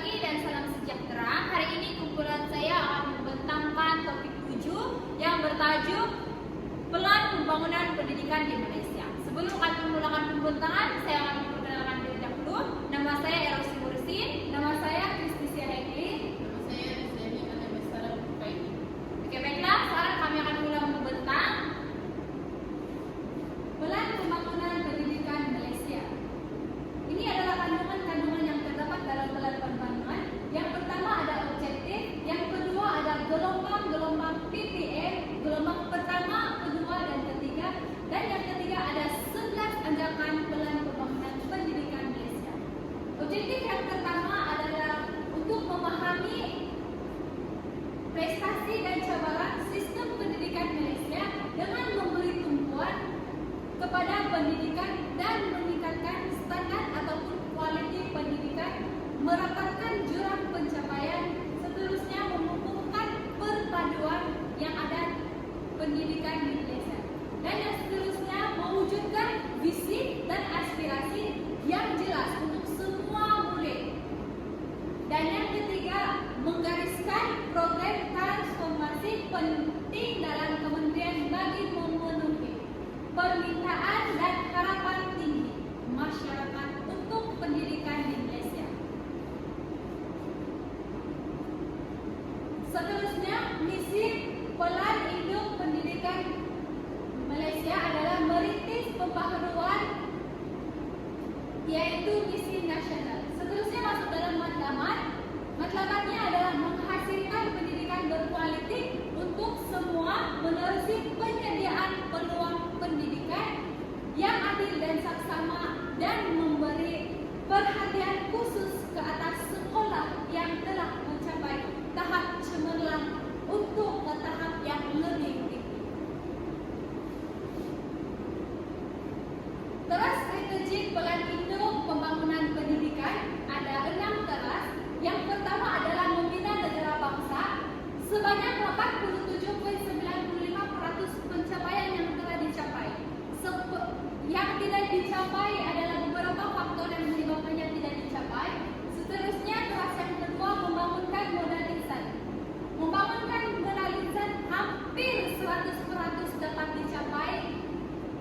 pagi dan salam sejahtera. Hari ini kumpulan saya akan membentangkan topik 7 yang bertajuk Pelan Pembangunan Pendidikan di Malaysia. Sebelum kami memulakan pembentangan, saya akan memperkenalkan diri dahulu. Nama saya Erosi Mursin, nama saya Kristisia Hegli. Nama saya Rizani Anabestara Bukaini. Oke, baiklah, sekarang kami akan mulai membentang Pelan Pembangunan Pendidikan Malaysia. Ini adalah kandungan-kandungan yang terdapat dalam pelan pembangunan. Yang pertama ada objektif, yang kedua ada gelombang-gelombang PPM, gelombang pertama, kedua, dan ketiga. Dan yang ketiga ada 11 anjakan pelan pembangunan pendidikan Malaysia. Objektif yang pertama adalah untuk memahami prestasi dan cabaran sistem pendidikan Malaysia dengan memberi tumpuan kepada pendidikan dan meningkatkan standar ataupun kualiti pendidikan, merapatkan jurang pencapaian, seterusnya mengukuhkan perpaduan yang ada pendidikan di Malaysia. Dan yang seterusnya mewujudkan visi dan aspirasi yang jelas untuk semua murid. Dan yang ketiga, menggariskan program transformasi penting dalam kementerian bagi memenuhi permintaan dan harapan tinggi masyarakat untuk pendidikan di Malaysia. Seterusnya, misi Pelan Induk Pendidikan Malaysia adalah merintis pembaharuan, yaitu misi nasional. Seterusnya masuk dalam matlamat. Matlamatnya adalah menghasilkan pendidikan berkualiti untuk semua, menerusi penyediaan peluang pendidikan yang adil dan saksama, dan memberi perhatian khusus ke atas sekolah yang telah mencapai tahap cemerlang untuk ke tahap yang lebih tinggi. Teras strategik Pelan Induk Pembangunan Pendidikan ada 6 teras. Yang pertama adalah membina negara bangsa. Sebanyak 87,95% pencapaian yang telah dicapai. Yang tidak dicapai adalah beberapa faktor yang menyebabkannya tidak dicapai. Seterusnya, teras yang kedua membangunkan modal insan. Membangunkan modal insan hampir 100% dapat dicapai.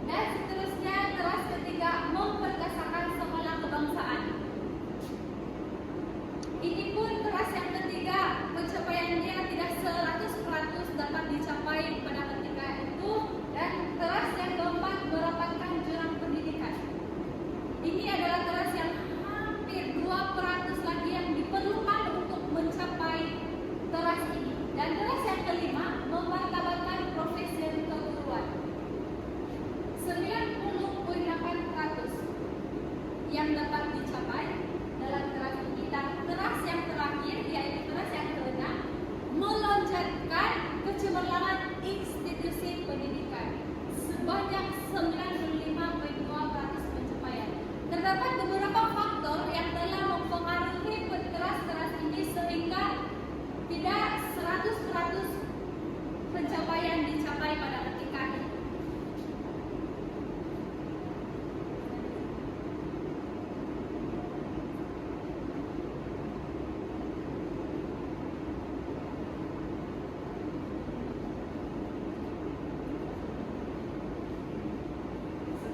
Dan seterusnya, teras ketiga memperkasakan sekolah kebangsaan. Ini pun teras yang ketiga, pencapaiannya tidak 100% dapat dicapai pada ketika itu. Dan teras yang keempat, merapatkan jurang pendidikan. Ini adalah teras yang hampir 2% lagi yang diperlukan untuk mencapai teras ini. Dan teras yang kelima, memartabatkan profesi keguruan. 90,8% yang dapat dicapai dalam teras ini. Dan teras yang terakhir, yaitu teras yang keenam, melonjakkan kecemerlangan institusi pendidikan sebanyak 95,2% pencapaian. Terdapat beberapa faktor yang telah mempengaruhi teras-teras ini sehingga tidak 100% pencapaian dicapai pada ketika itu.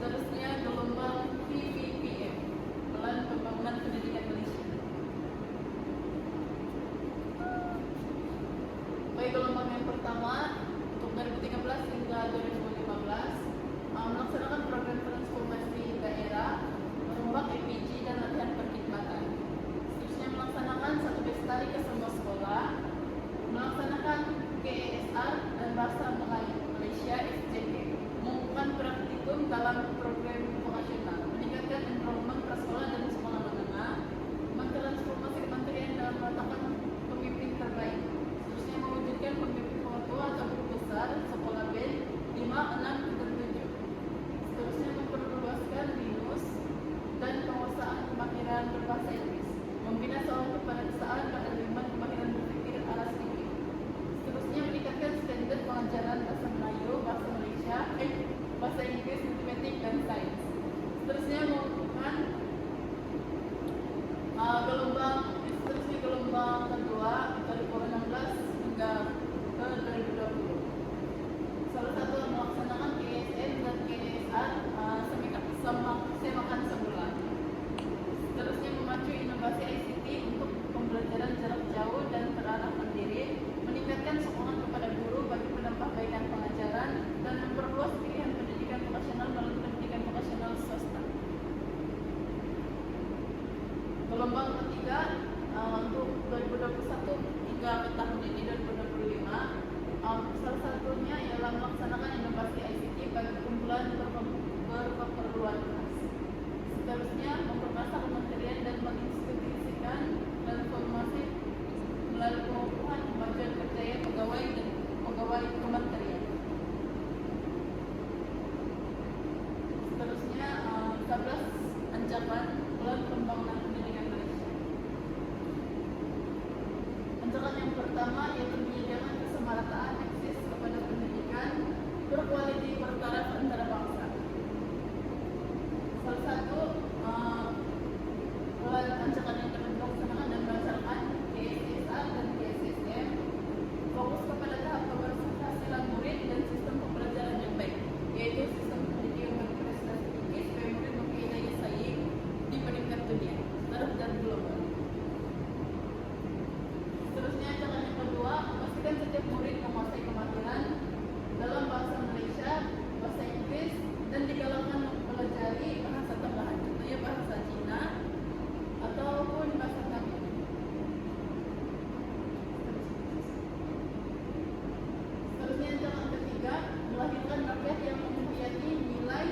Seterusnya gelombang PPPM, Pelan Pembangunan Pendidikan Malaysia. Baik, gelombang yang pertama untuk 2013 hingga 2015 melaksanakan program transformasi daerah, merombak EPG dan latihan perkhidmatan. Seterusnya melaksanakan satu bestari ke semua sekolah, melaksanakan KESR dan Bahasa Melayu Malaysia SJK, mengumumkan praktikum dalam program vokasional, meningkatkan enrollment prasekolah dan sekolah menengah, mentransformasi kementerian dalam meletakkan pemimpin terbaik. Seterusnya mewujudkan pemimpin tua atau guru besar sekolah band 5, 6, dan 7. Seterusnya memperluaskan BINUS dan penguasaan kemahiran berbahasa Inggris, membina seorang kepesertaan pada lima kemahiran berpikir alas tinggi. Seterusnya meningkatkan standar pengajaran bahasa Melayu, bahasa Malaysia, bahasa Inggris, matematik, dan sains. Seterusnya mengumumkan gelombang Gelombang ketiga untuk 2021 hingga ke tahun ini 2025, salah satunya ialah melaksanakan inovasi ICT bagi kumpulan berkeperluan khas. Seterusnya, memperkasa kementerian dan menginstitusikan transformasi melalui pengukuhan kemajuan kerjaya pegawai dan pegawai kementerian. Seterusnya, 11 ancaman Plan Pembangunan Pendidikan Malaysia. Ancaman yang pertama yaitu menyediakan kesamarataan akses kepada pendidikan berkualiti bertaraf antara bangsa. Salah satu ancaman yang dapat dilaksanakan dan berdasarkan KSSR dan KSSM fokus kepada tahap keberhasilan murid dan sistem pembelajaran yang baik, yaitu sistem pendidikan berprestasi tinggi supaya murid mempunyai daya saing di peringkat dunia, taraf dan global. Seterusnya, ancaman yang kedua, memastikan setiap murid menguasai kemahiran dalam bahasa Malaysia, bahasa Inggris, dan digalakkan mempelajari bahasa tambahan, contohnya bahasa Cina ataupun bahasa Tamil. Seterusnya, ancaman ketiga, melahirkan rakyat yang mempunyai nilai.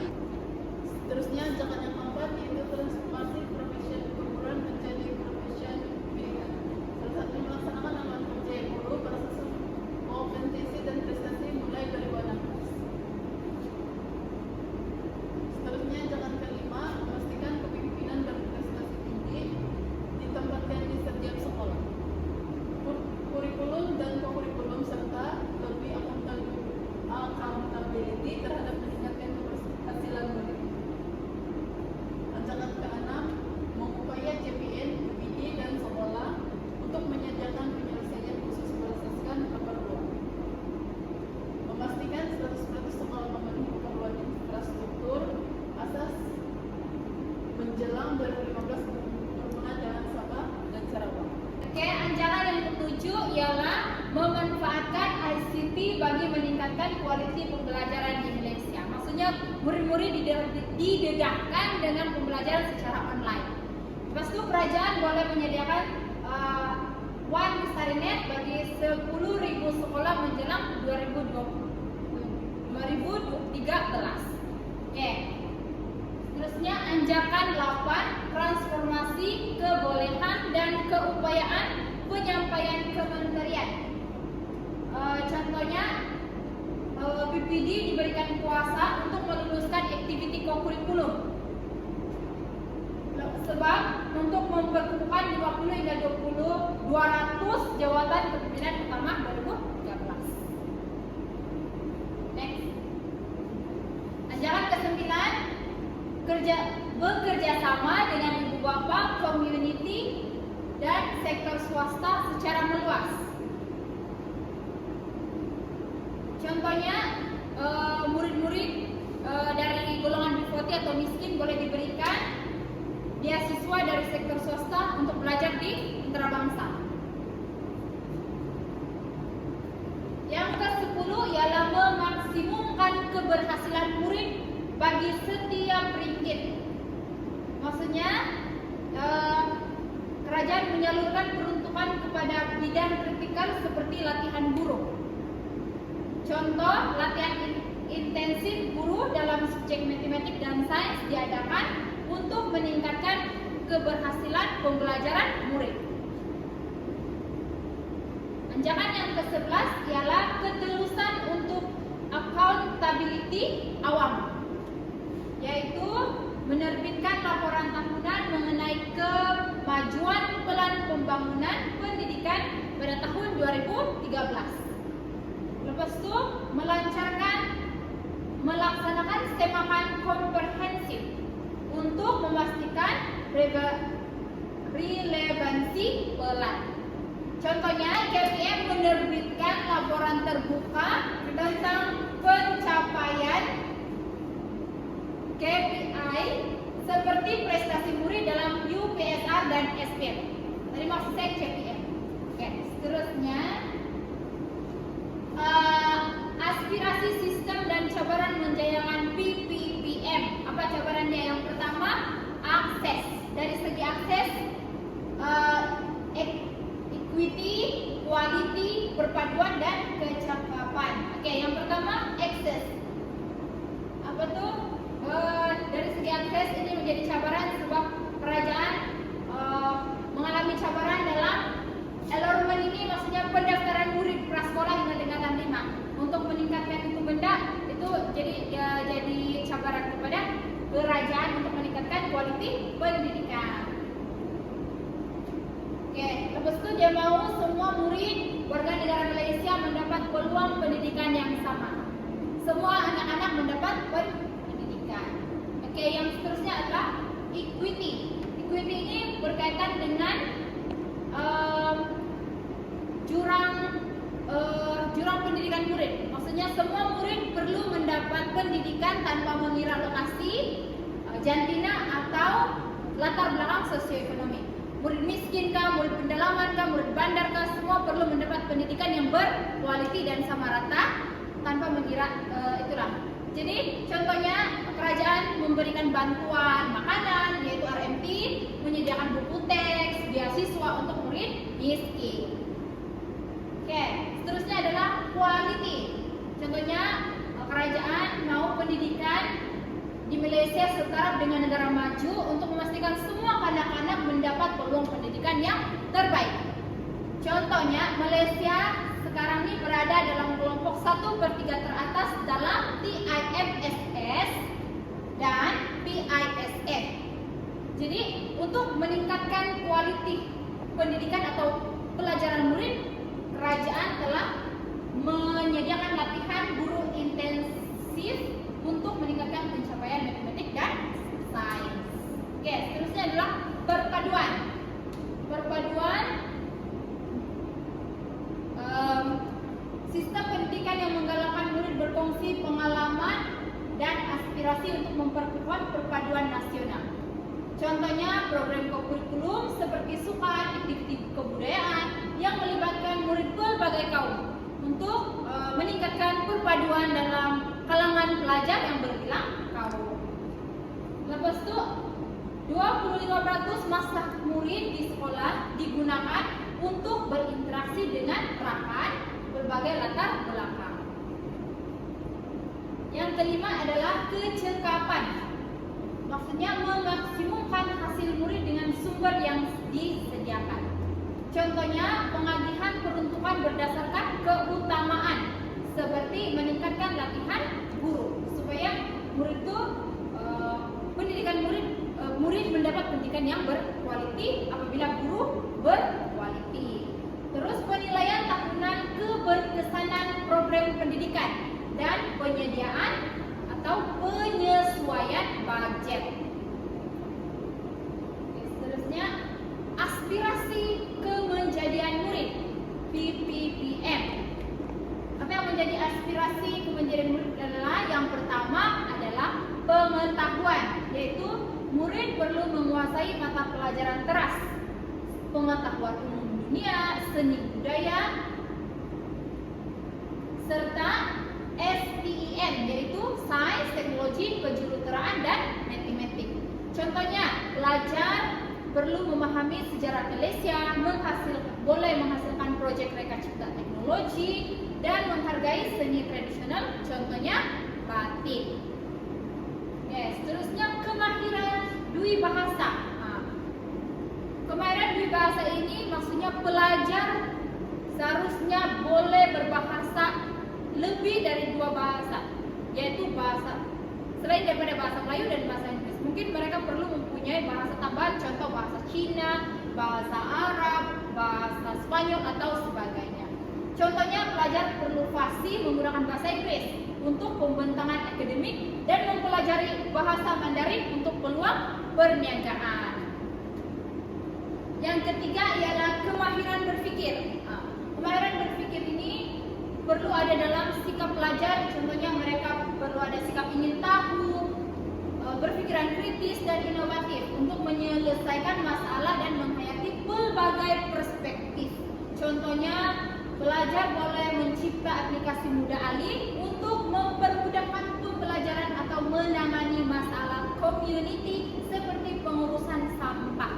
Seterusnya, ancaman yang keempat yaitu transformasi profesi perguruan menjadi profesi pilihan. Salah satunya melaksanakan amanat kerja guru berasas kompetensi dan prestasi mulai dari wadah kelas. Seterusnya, ancaman kelima, memastikan kepemimpinan berprestasi tinggi ditempatkan di setiap sekolah. Kurikulum dan kurikulum serta lebih accountability terhadap meningkatkan keberhasilan murid. Ancaman keenam, mengupaya JPN, UPD, dan sekolah untuk menyediakan penyelesaian khusus berdasarkan keperluan. Memastikan 100% sekolah memenuhi keperluan infrastruktur asas menjelang 2015 berhubungan dengan Sabah dan Sarawak. Oke, ancaman yang ketujuh ialah memanfaatkan ICT bagi meningkatkan kualiti pembelajaran di Malaysia. Maksudnya murid-murid didedahkan dengan pembelajaran secara online. Lepas itu kerajaan boleh menyediakan Wan Starnet bagi 10.000 sekolah menjelang 2013. Oke. Seterusnya, anjakan 8, transformasi kebolehan dan keupayaan penyampaian kementerian. Contohnya, BPD diberikan kuasa untuk meluluskan aktiviti kokurikulum. Sebab untuk memperkukuhkan 50 hingga 200 jawatan kepemimpinan utama 2013. Next. Anjakan ke-9, bekerja sama dengan ibu bapa, community, dan sektor swasta secara meluas. Contohnya, murid-murid dari golongan B40 atau miskin boleh diberikan beasiswa dari sektor swasta untuk belajar di antarabangsa. Yang ke-10 ialah memaksimumkan keberhasilan murid bagi setiap ringgit. Maksudnya, kerajaan menyalurkan peruntukan kepada bidang kritikal seperti latihan guru. Contoh, latihan intensif guru dalam subjek matematik dan sains diadakan untuk meningkatkan keberhasilan pembelajaran murid. Anjakan yang ke-11 ialah ketelusan untuk accountability awam, yaitu menerbitkan laporan tahunan mengenai kemajuan Plan Pembangunan Pendidikan pada tahun 2013. Lepas itu, melaksanakan semakan komprehensif untuk memastikan relevansi pelan. Contohnya, KPM menerbitkan laporan terbuka tentang pencapaian KPI seperti prestasi murid dalam UPSR dan SPM. Tadi maksud saya KPM. Oke, seterusnya aspirasi sistem dan cabaran menjayakan PPPM. Apa cabarannya? Yang pertama, akses. Dari segi akses, Dia mau semua murid warga negara Malaysia mendapat peluang pendidikan yang sama. Semua anak-anak mendapat pendidikan. Oke, yang seterusnya adalah equity. Equity ini berkaitan dengan jurang pendidikan murid. Maksudnya semua murid perlu mendapat pendidikan tanpa mengira lokasi, jantina atau latar belakang sosioekonomi. Murid miskin kah, murid pendalaman kah, murid bandar kah, semua perlu mendapat pendidikan yang berkualiti dan sama rata tanpa mengira itulah. Jadi contohnya kerajaan memberikan bantuan makanan yaitu RMT, menyediakan buku teks, beasiswa untuk murid miskin. Oke, seterusnya adalah quality. Contohnya kerajaan mau pendidikan di Malaysia setara dengan negara maju untuk memastikan semua anak-anak mendapat peluang pendidikan yang terbaik. Contohnya Malaysia sekarang ini berada dalam kelompok 1/3 teratas dalam TIMSS dan PISF. Jadi untuk meningkatkan kualitas pendidikan atau pelajaran murid, kerajaan telah menyediakan latihan guru intensif untuk meningkatkan pencapaian matematik dan sains. Oke, seterusnya adalah perpaduan. Perpaduan sistem pendidikan yang menggalakkan murid berkongsi pengalaman dan aspirasi untuk memperkuat perpaduan nasional. Contohnya program kurikulum seperti sukan, aktivitas kebudayaan yang melibatkan murid berbagai kaum untuk meningkatkan perpaduan dalam kalangan pelajar yang berbilang kaum. Lepas itu 25% masa murid di sekolah digunakan untuk berinteraksi dengan rakan berbagai latar belakang. Yang kelima adalah kecekapan. Maksudnya memaksimumkan hasil murid dengan sumber yang disediakan. Contohnya pengagihan peruntukan berdasarkan keutamaan seperti meningkatkan latihan guru supaya murid itu murid mendapat pendidikan yang berkualiti apabila guru berkualiti. Terus penilaian tahunan keberkesanan program pendidikan dan penyediaan atau penyesuaian budget. Seterusnya aspirasi kemenjadian murid PPPM. Apa yang menjadi aspirasi kemenjadian murid adalah yang pertama adalah pengetahuan, yaitu murid perlu menguasai mata pelajaran teras, pengetahuan umum dunia, seni budaya, serta STEM, yaitu sains, teknologi, kejuruteraan, dan matematik. Contohnya, pelajar perlu memahami sejarah Malaysia, boleh menghasilkan proyek reka cipta teknologi, dan menghargai seni tradisional, contohnya batik. Seterusnya kemahiran dui bahasa. Kemahiran dui bahasa ini maksudnya pelajar seharusnya boleh berbahasa lebih dari 2 bahasa, yaitu bahasa selain daripada bahasa Melayu dan bahasa Inggris. Mungkin mereka perlu mempunyai bahasa tambahan, contoh bahasa Cina, bahasa Arab, bahasa Spanyol atau sebagainya. Contohnya pelajar perlu fasih menggunakan bahasa Inggris untuk pembentangan akademik dan mempelajari bahasa Mandarin untuk peluang perniagaan. Yang ketiga ialah kemahiran berpikir. Kemahiran berpikir ini perlu ada dalam sikap pelajar, contohnya mereka perlu ada sikap ingin tahu, berpikiran kritis dan inovatif untuk menyelesaikan masalah dan menghayati pelbagai perspektif. Contohnya pelajar boleh mencipta aplikasi mudah alih untuk mempermudahkan pembelajaran atau menangani masalah community seperti pengurusan sampah.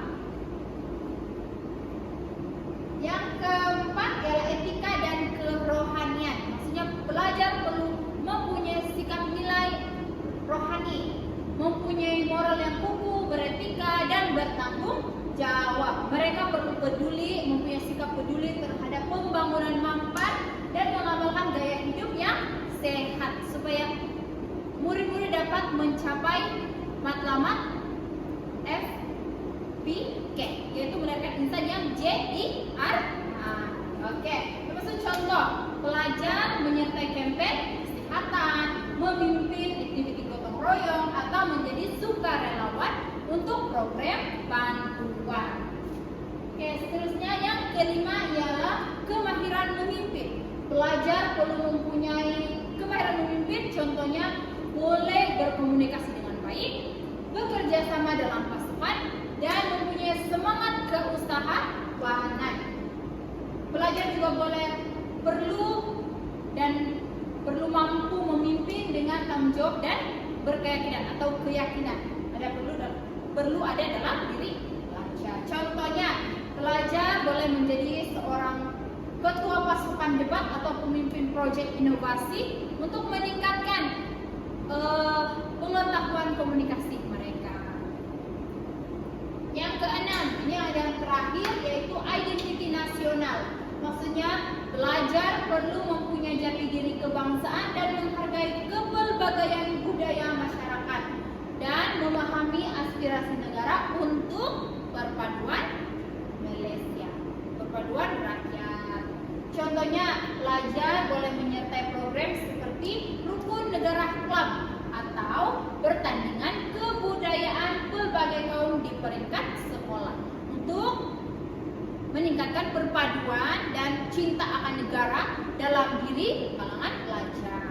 Yang keempat ialah etika dan kerohanian. Maksudnya pelajar perlu mempunyai sikap nilai rohani, mempunyai moral yang kukuh, beretika dan bertanggung jawab. Mereka perlu peduli, mempunyai sikap peduli terhadap pembangunan mampat dan mengamalkan gaya hidup yang sehat supaya murid-murid dapat mencapai matlamat FPK, yaitu menargetkan ada insan yang JIRA. Oke, termasuk contoh pelajar menyertai kampanye kesehatan, memimpin aktiviti gotong royong atau menjadi sukarelawan untuk program bantuan. Oke, seterusnya yang kelima ialah kemahiran memimpin. Pelajar perlu mempunyai kemahiran memimpin, contohnya boleh berkomunikasi dengan baik, bekerja sama dalam pasukan, dan mempunyai semangat keusahawanan. Pelajar juga perlu mampu memimpin dengan tanggung jawab dan berkeyakinan atau keyakinan. Perlu ada dalam diri pelajar. Contohnya, pelajar boleh menjadi seorang ketua pasukan debat atau pemimpin proyek inovasi untuk meningkatkan pengetahuan komunikasi mereka. Yang keenam, ini ada yang terakhir, yaitu identiti nasional. Maksudnya, pelajar perlu mempunyai jati diri kebangsaan dan menghargai kepelbagaian budaya masyarakat dan memahami aspirasi negara untuk perpaduan Malaysia, perpaduan rakyat. Contohnya, pelajar boleh menyertai program seperti Rukun Negara Club atau pertandingan kebudayaan pelbagai kaum di peringkat sekolah untuk meningkatkan perpaduan dan cinta akan negara dalam diri kalangan pelajar.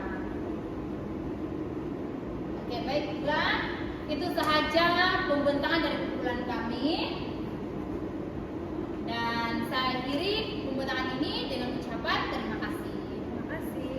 Oke, baiklah, itu sahaja pembentangan dari kumpulan kami. Dan saya akhiri pembentangan ini dengan ucapan terima kasih. Terima kasih.